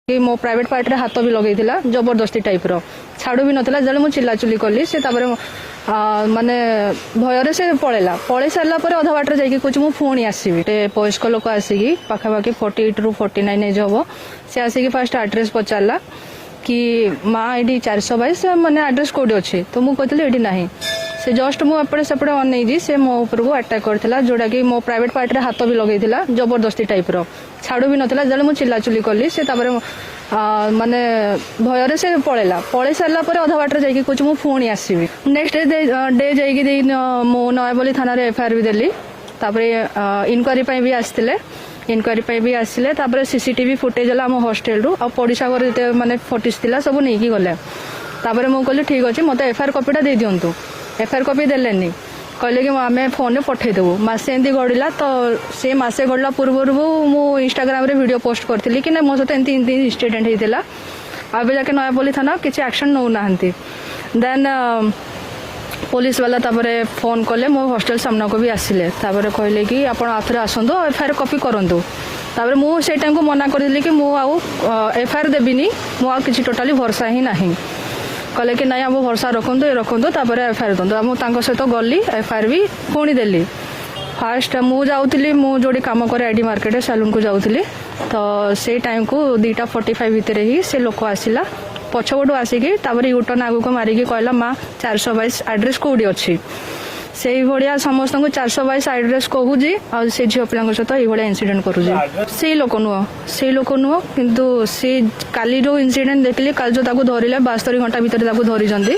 कि मो private part रे हाथ भी लगे जबरदस्ती टाइप रो छाड़ू भी नथिला जले मु चिल्लाचुली कली से तापर माने भयर से पळेला पळै सारला पर अधा बाटर जाई कि कुछ मु फोन आसीबी ते वयस्क लोक आसीकी पाखापाखी 48 रु 49 एज हबो से आसीकी फर्स्ट एड्रेस पचारला कि माँ ये 422 माने एड्रेस कोड अच्छे तो मुझे कहती ये ना से जस्ट मुझे सेपटे अनई से मो ऊपर को अटैक करथिला जोड़ा कि मो प्राइवेट पार्ट रे हाथ भी लगे जबरदस्ती टाइप रो छाड़ू भी नथिला जले मु चिल्लाचुली कली से तापर माने भयर से पळेला पळै सारला पर अधा बाटर जाई कि कुछ मु फोन आसीबी नेक्स्ट डे जाई कि मो नयापल्ली थाना रे एफआईआर भी देली तापर इनक्वारी पई भी आस्तिले इनक्वारी पे भी आसिले तापर सीसीटीवी फुटेज आम हॉस्टेल रु पड़ोसा घर माने फटिस थिला सब नहीं की गले तापर मु कहली ठीक अच्छे मत एफआईआर कॉपीटा दे दिंतु एफआईआर कॉपी देलेनी कहले कि आम फोन में पठेदेबू मसे एमती गड़ला तो से मसे गड़ला पूर्व मु इंस्टाग्राम रे वीडियो पोस्ट करथिली कि मो सहित एमती इंसिडेंट होता आबे जाके नयापल्ली थाना किसी एक्शन नौ ना देन पुलिस वाला तापरे फोन कले मो हॉस्टेल सामना को भी आसिले तापरे कहले कि आपण आथरे आसंदो एफआईआर कॉपी करंदो तापरे मु से टाइम को मना कर दिली कि मु आउ एफआईआर देबिनी मु आ किछि टोटली भरोसा ही नाही कहले कि नहीं हम भरोसा रखंदो तापरे एफआईआर दंदो मु तांको सहित गली एफआईआर भी पुणी देली फास्ट मु जाउतिली मु जोडी काम करे आईडी मार्केट सैलून को जाउतिली तो से टाइम को 2:45 भितर ही से लोक आसिला पछपटू आसिकी यूटर्न आगु को मारिकी कहला माँ 422 एड्रेस कौटी अच्छी से भाया समस्त को 422 एड्रेस कहूँ से झील पिला सहित ये इनसीडेंट करुँच से लोक नुह किंतु सी काली जो इनसीडेंट देखली काल जो धरले 72 घंटा भितर धरी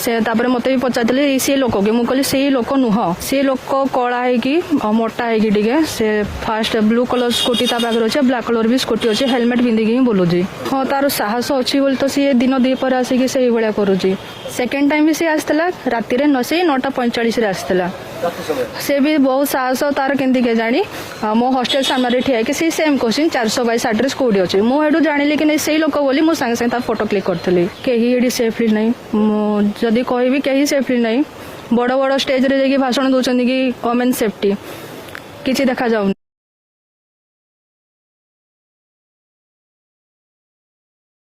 से तापर मत भी पचार सी लोक कि मुझे कहली से लोक नुह सी लोक कला है मोटा है टे से फास्ट ब्लू कलर स्कूटी पाखे अच्छे ब्लैक कलर भी स्कूटी अच्छे हेलमेट पिंधिकी ही बोलूँ हाँ तार साहस अच्छी बोली तो सी दिन दीपर आसिक से भाया करुँच सेकेंड टाइम भी सी आसला राति से 9:45 आसला से भी बहुत साहस तार केंती के जानी मो हॉस्टेल सामने ठिया कि सी सेम क्वेश्चन 422 एड्रेस कौटी अच्छे मुझे जानी कि नहीं से लोक बोली मुझे सागे सागे फोटो क्लिक करी कहीं सेफली नहीं जदि कहबी कहीं सेफली नहीं बड़ बड़ स्टेज रे जाके भाषण दौरान कि वमेन सेफ्टी किसी देखा जाऊनी।